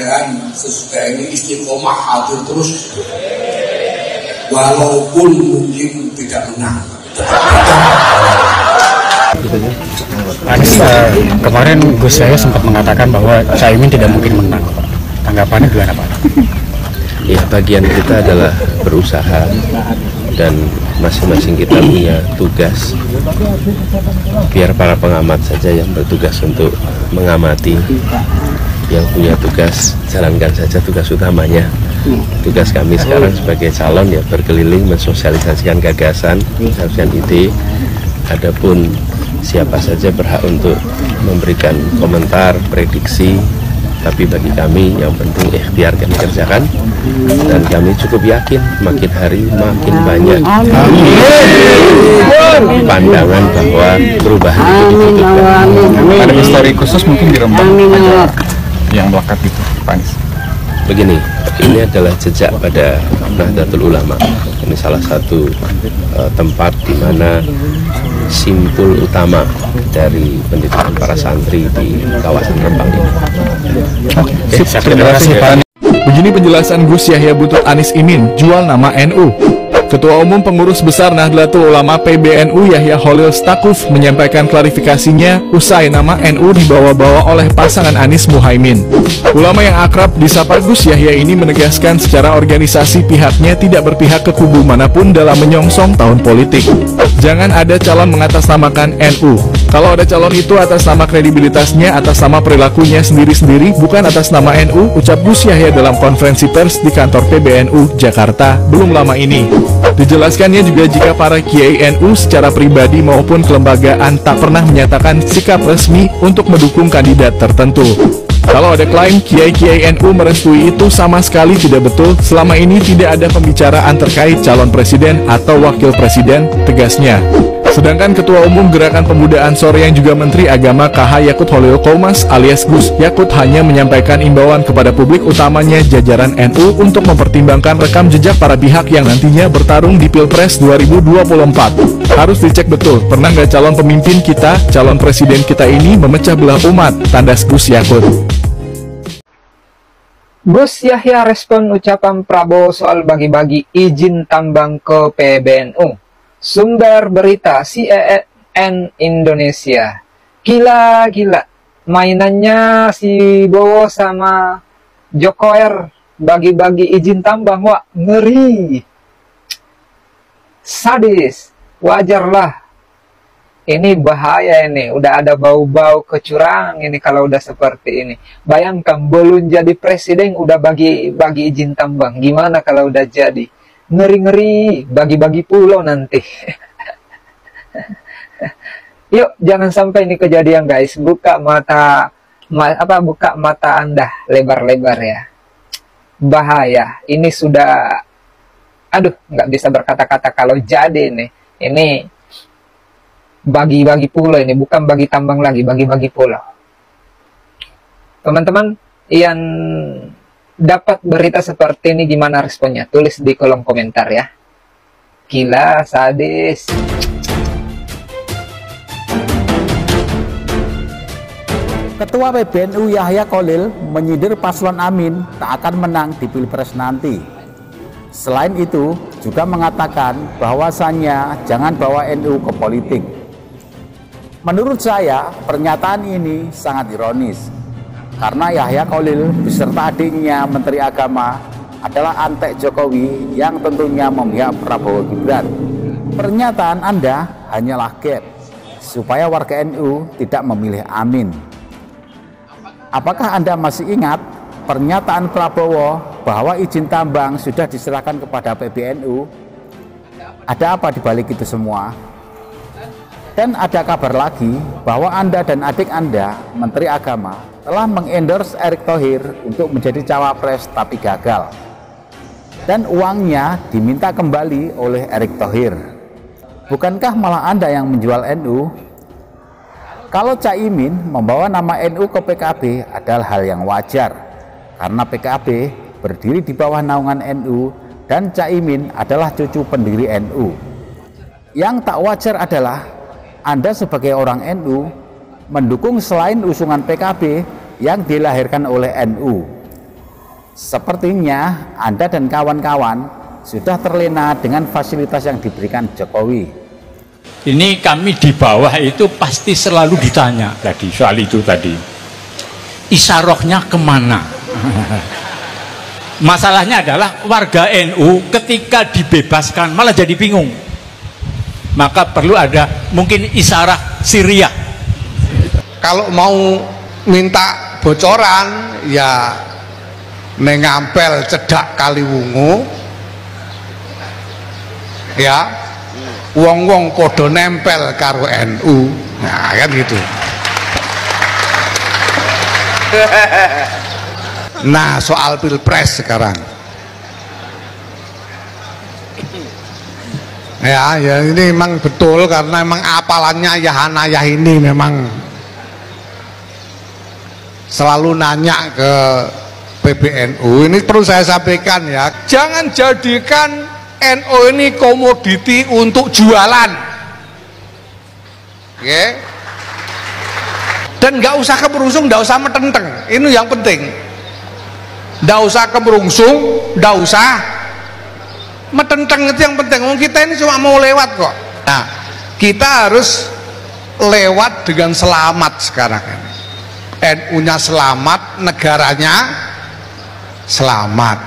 mudah-mudahan sesudah ini istiqomah hadir terus, walaupun mungkin tidak menang. Kemarin Gus Yahya sempat mengatakan bahwa Caimin tidak mungkin menang. Tanggapannya gimana Pak? Ya, bagian kita adalah berusaha dan masing-masing kita punya tugas. Biar para pengamat saja yang bertugas untuk mengamati, yang punya tugas jalankan saja tugas utamanya. Tugas kami sekarang sebagai calon ya berkeliling mensosialisasikan gagasan, mensosialisasikan ide. Adapun siapa saja berhak untuk memberikan komentar, prediksi, tapi bagi kami yang penting ikhtiar kami kerjakan, dan kami cukup yakin makin hari makin banyak pandangan bahwa perubahan itu dibutuhkan. Ada histori khusus mungkin di Rembang yang melekat itu, Pak Anies? Begini, ini adalah jejak pada Nahdlatul Ulama. Ini salah satu tempat di mana simpul utama dari pendidikan para santri di kawasan Rembang ini. Terima kasih Pak Anies. Begini penjelasan Gus Yahya Butut Anies Imin jual nama NU. Ketua Umum Pengurus Besar Nahdlatul Ulama PBNU Yahya Khalil Stakuf menyampaikan klarifikasinya usai nama NU dibawa-bawa oleh pasangan Anies Muhaimin. Ulama yang akrab disapa Gus Yahya ini menegaskan secara organisasi pihaknya tidak berpihak ke kubu manapun dalam menyongsong tahun politik. Jangan ada calon mengatasnamakan NU. Kalau ada calon itu atas nama kredibilitasnya, atas nama perilakunya sendiri-sendiri, bukan atas nama NU, ucap Gus Yahya dalam konferensi pers di kantor PBNU Jakarta belum lama ini. Dijelaskannya juga jika para Kiai NU secara pribadi maupun kelembagaan tak pernah menyatakan sikap resmi untuk mendukung kandidat tertentu. Kalau ada klaim Kiai NU merestui itu sama sekali tidak betul. Selama ini tidak ada pembicaraan terkait calon presiden atau wakil presiden, tegasnya. Sedangkan Ketua Umum Gerakan Pemuda Ansor yang juga Menteri Agama KH Yakut Holil Qomas alias Gus Yakut hanya menyampaikan imbauan kepada publik utamanya jajaran NU untuk mempertimbangkan rekam jejak para pihak yang nantinya bertarung di Pilpres 2024. Harus dicek betul, pernah nggak calon pemimpin kita, calon presiden kita ini memecah belah umat, tandas Gus Yakut. Gus Yahya respon ucapan Prabowo soal bagi-bagi izin tambang ke PBNU. Sumber berita CNN Indonesia. Gila, mainannya si Bowo sama Jokower bagi-bagi izin tambang, wah ngeri. Sadis, wajarlah. Ini bahaya ini, udah ada bau-bau kecurangan ini kalau udah seperti ini. Bayangkan belum jadi presiden udah bagi izin tambang. Gimana kalau udah jadi? Ngeri-ngeri, bagi-bagi pulau nanti. Yuk, jangan sampai ini kejadian guys. Buka mata Anda lebar-lebar ya. Bahaya. Ini sudah, aduh, nggak bisa berkata-kata kalau jadi nih. Ini bagi-bagi pulau ini, bukan bagi tambang lagi, bagi-bagi pulau. Teman-teman yang dapat berita seperti ini gimana responnya? Tulis di kolom komentar ya. Gila, sadis. Ketua PBNU Yahya Khalil menyindir paslon Amin tak akan menang di Pilpres nanti. Selain itu, juga mengatakan bahwasannya jangan bawa NU ke politik. Menurut saya, pernyataan ini sangat ironis. Karena Yahya Khalil beserta adiknya Menteri Agama adalah antek Jokowi yang tentunya memihak Prabowo Gibran. Pernyataan Anda hanyalah gap supaya warga NU tidak memilih Amin. Apakah Anda masih ingat pernyataan Prabowo bahwa izin tambang sudah diserahkan kepada PBNU? Ada apa di balik itu semua? Dan ada kabar lagi bahwa Anda dan adik Anda, Menteri Agama, telah mengendorse Erick Thohir untuk menjadi cawapres tapi gagal. Dan uangnya diminta kembali oleh Erick Thohir. Bukankah malah Anda yang menjual NU? Kalau Caimin membawa nama NU ke PKB adalah hal yang wajar. Karena PKB berdiri di bawah naungan NU dan Caimin adalah cucu pendiri NU. Yang tak wajar adalah Anda sebagai orang NU mendukung selain usungan PKB yang dilahirkan oleh NU. Sepertinya Anda dan kawan-kawan sudah terlena dengan fasilitas yang diberikan Jokowi. Ini kami di bawah itu pasti selalu ditanya tadi soal itu tadi. Isarohnya kemana? Masalahnya adalah warga NU ketika dibebaskan malah jadi bingung. Maka perlu ada mungkin isarah Syria. Kalau mau minta bocoran ya mengampel cedak Kaliwungu ya, wong-wong podo nempel karo NU, nah kan gitu. Nah soal pilpres sekarang ya ini memang betul karena memang apalannya Yahanayah ini memang selalu nanya ke PBNU. Ini perlu saya sampaikan ya, jangan jadikan NU ini komoditi untuk jualan, oke? Dan nggak usah kemerungsung, nggak usah metenteng, ini yang penting. Nggak usah kemerungsung, nggak usah metenteng, itu yang penting. Kita ini cuma mau lewat kok. Nah, kita harus lewat dengan selamat sekarang ini. NU-nya selamat, negaranya selamat.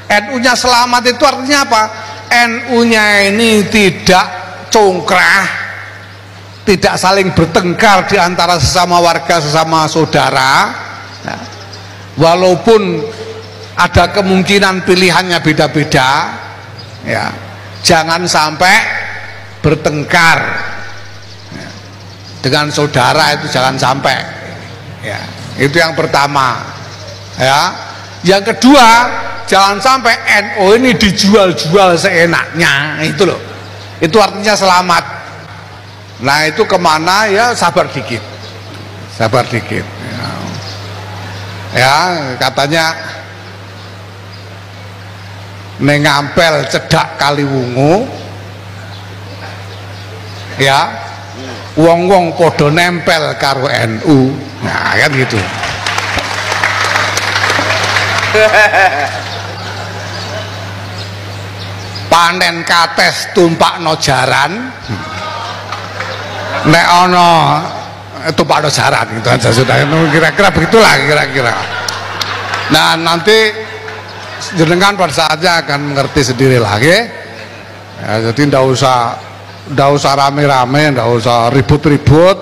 NU-nya selamat itu artinya apa? NU-nya ini tidak congkrah, tidak saling bertengkar di antara sesama warga, sesama saudara. Nah, walaupun ada kemungkinan pilihannya beda-beda, ya, jangan sampai bertengkar ya, dengan saudara, itu jangan sampai. Ya, itu yang pertama. Ya, yang kedua, jangan sampai NU ini dijual-jual seenaknya, itu loh. Itu artinya selamat. Nah itu kemana ya, sabar dikit, sabar dikit. Ya, katanya mengampel cedak Kaliwungu, ya, wong-wong podo nempel karo NU, nah kan gitu. Panen kates tumpak no jaran, nek ono tumpak no jaran, itu aja sudah. Kira-kira begitulah kira-kira. Nah nanti jenengan pada saatnya akan mengerti sendiri lagi. Ya, jadi ndak usah rame-rame, ndak usah ribut-ribut.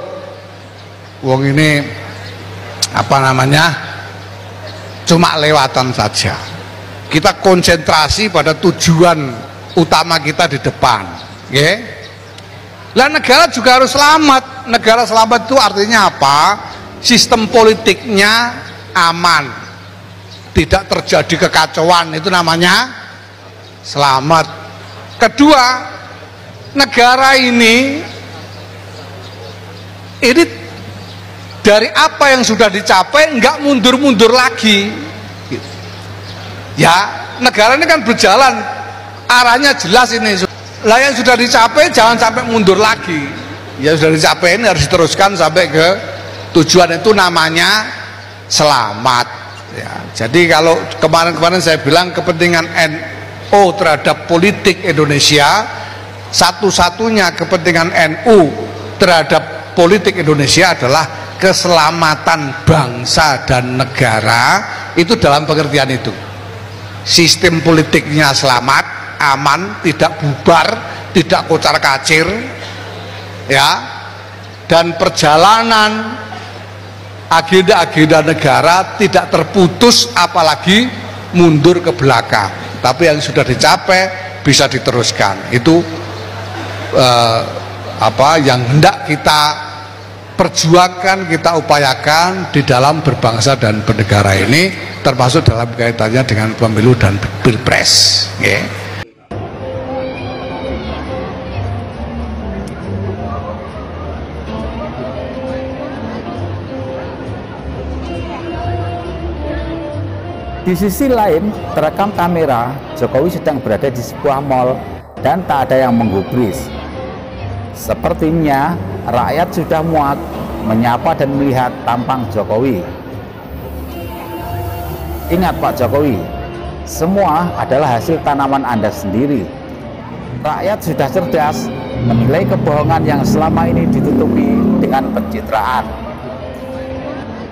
Wong ini apa namanya, cuma lewatan saja. Kita konsentrasi pada tujuan utama kita di depan, ya. Lah negara juga harus selamat. Negara selamat itu artinya apa? Sistem politiknya aman, tidak terjadi kekacauan, itu namanya selamat. Kedua, negara ini dari apa yang sudah dicapai nggak mundur-mundur lagi. Ya, negara ini kan berjalan, arahnya jelas ini. Lah yang sudah dicapai jangan sampai mundur lagi. Ya sudah dicapai ini harus diteruskan sampai ke tujuan, itu namanya selamat. Ya, jadi kalau kemarin-kemarin saya bilang kepentingan NU terhadap politik Indonesia, satu-satunya kepentingan NU terhadap politik Indonesia adalah keselamatan bangsa dan negara. Itu dalam pengertian itu. Sistem politiknya selamat, aman, tidak bubar, tidak kocar-kacir, ya, dan perjalanan agenda-agenda negara tidak terputus, apalagi mundur ke belakang. Tapi yang sudah dicapai bisa diteruskan. Itu apa yang hendak kita perjuangkan, kita upayakan di dalam berbangsa dan bernegara ini, termasuk dalam kaitannya dengan pemilu dan pilpres. Okay. Di sisi lain, terekam kamera Jokowi sedang berada di sebuah mal dan tak ada yang menggubris. Sepertinya rakyat sudah muak menyapa dan melihat tampang Jokowi. Ingat Pak Jokowi, Semua adalah hasil tanaman Anda sendiri. Rakyat sudah cerdas menilai kebohongan yang selama ini ditutupi dengan pencitraan.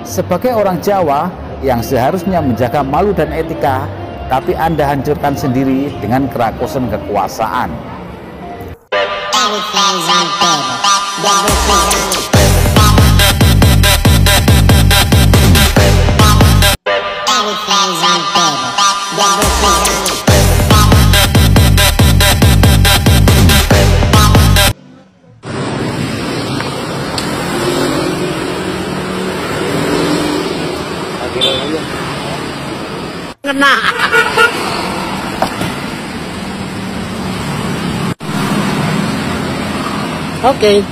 Sebagai orang Jawa yang seharusnya menjaga malu dan etika, tapi Anda hancurkan sendiri dengan kerakusan kekuasaan. Kena. Oke.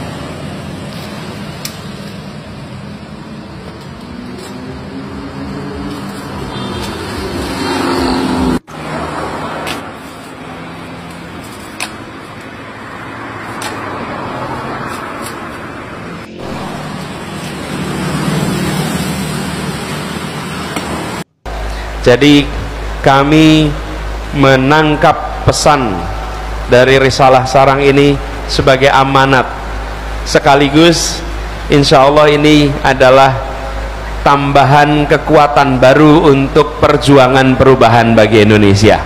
Jadi kami menangkap pesan dari risalah sarang ini sebagai amanat, sekaligus insya Allah ini adalah tambahan kekuatan baru untuk perjuangan perubahan bagi Indonesia.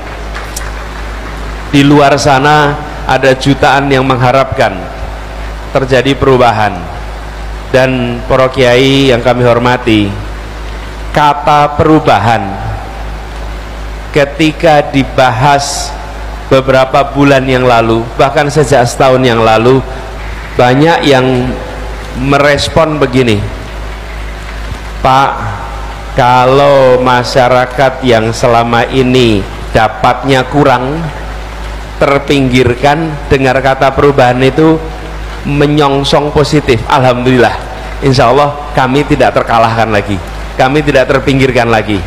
Di luar sana ada jutaan yang mengharapkan terjadi perubahan, dan para kiai yang kami hormati, kata perubahan ketika dibahas beberapa bulan yang lalu, bahkan sejak setahun yang lalu, banyak yang merespon begini, Pak, kalau masyarakat yang selama ini dapatnya kurang, terpinggirkan, dengar kata perubahan itu menyongsong positif. Alhamdulillah, insya Allah kami tidak terkalahkan lagi, kami tidak terpinggirkan lagi,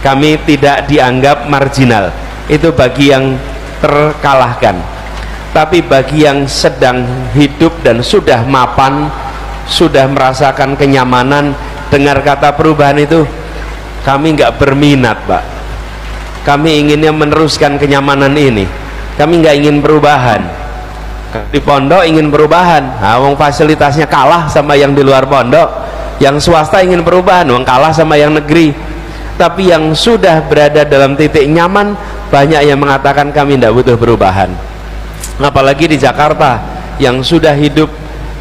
kami tidak dianggap marginal. Itu bagi yang terkalahkan. Tapi bagi yang sedang hidup dan sudah mapan, sudah merasakan kenyamanan, dengar kata perubahan itu, kami nggak berminat, Pak. Kami inginnya meneruskan kenyamanan ini, kami nggak ingin perubahan. Di pondok ingin perubahan, wong fasilitasnya kalah sama yang di luar pondok. Yang swasta ingin perubahan, wong kalah sama yang negeri. Tapi yang sudah berada dalam titik nyaman, banyak yang mengatakan kami tidak butuh perubahan. Apalagi di Jakarta yang sudah hidup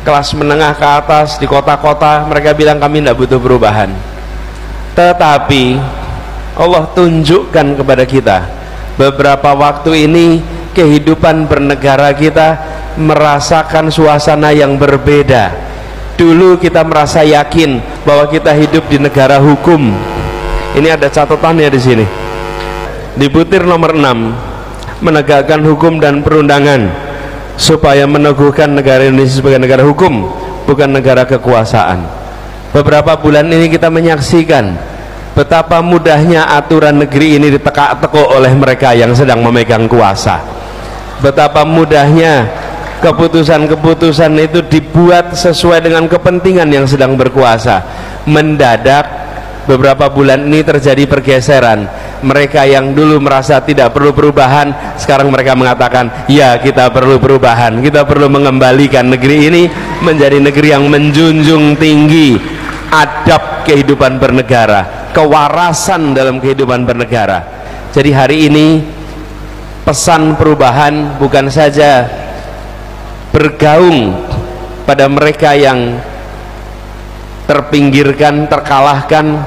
kelas menengah ke atas, di kota-kota, mereka bilang kami tidak butuh perubahan. Tetapi Allah tunjukkan kepada kita, beberapa waktu ini kehidupan bernegara kita merasakan suasana yang berbeda. Dulu kita merasa yakin bahwa kita hidup di negara hukum. Ini ada catatannya di sini. Di butir nomor 6, menegakkan hukum dan perundangan supaya meneguhkan negara Indonesia sebagai negara hukum, bukan negara kekuasaan. Beberapa bulan ini kita menyaksikan betapa mudahnya aturan negeri ini ditekak-tekuk oleh mereka yang sedang memegang kuasa. Betapa mudahnya keputusan-keputusan itu dibuat sesuai dengan kepentingan yang sedang berkuasa. Mendadak beberapa bulan ini terjadi pergeseran. Mereka yang dulu merasa tidak perlu perubahan, sekarang mereka mengatakan, ya kita perlu perubahan, kita perlu mengembalikan negeri ini menjadi negeri yang menjunjung tinggi adab kehidupan bernegara, kewarasan dalam kehidupan bernegara. Jadi hari ini pesan perubahan bukan saja bergaung pada mereka yang terpinggirkan, terkalahkan,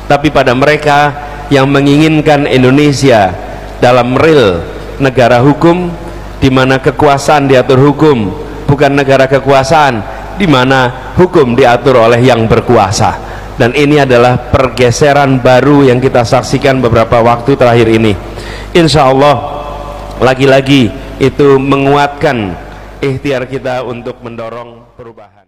tapi pada mereka yang menginginkan Indonesia dalam real negara hukum, di mana kekuasaan diatur hukum, bukan negara kekuasaan di mana hukum diatur oleh yang berkuasa. Dan ini adalah pergeseran baru yang kita saksikan beberapa waktu terakhir ini. Insya Allah lagi-lagi itu menguatkan ikhtiar kita untuk mendorong perubahan.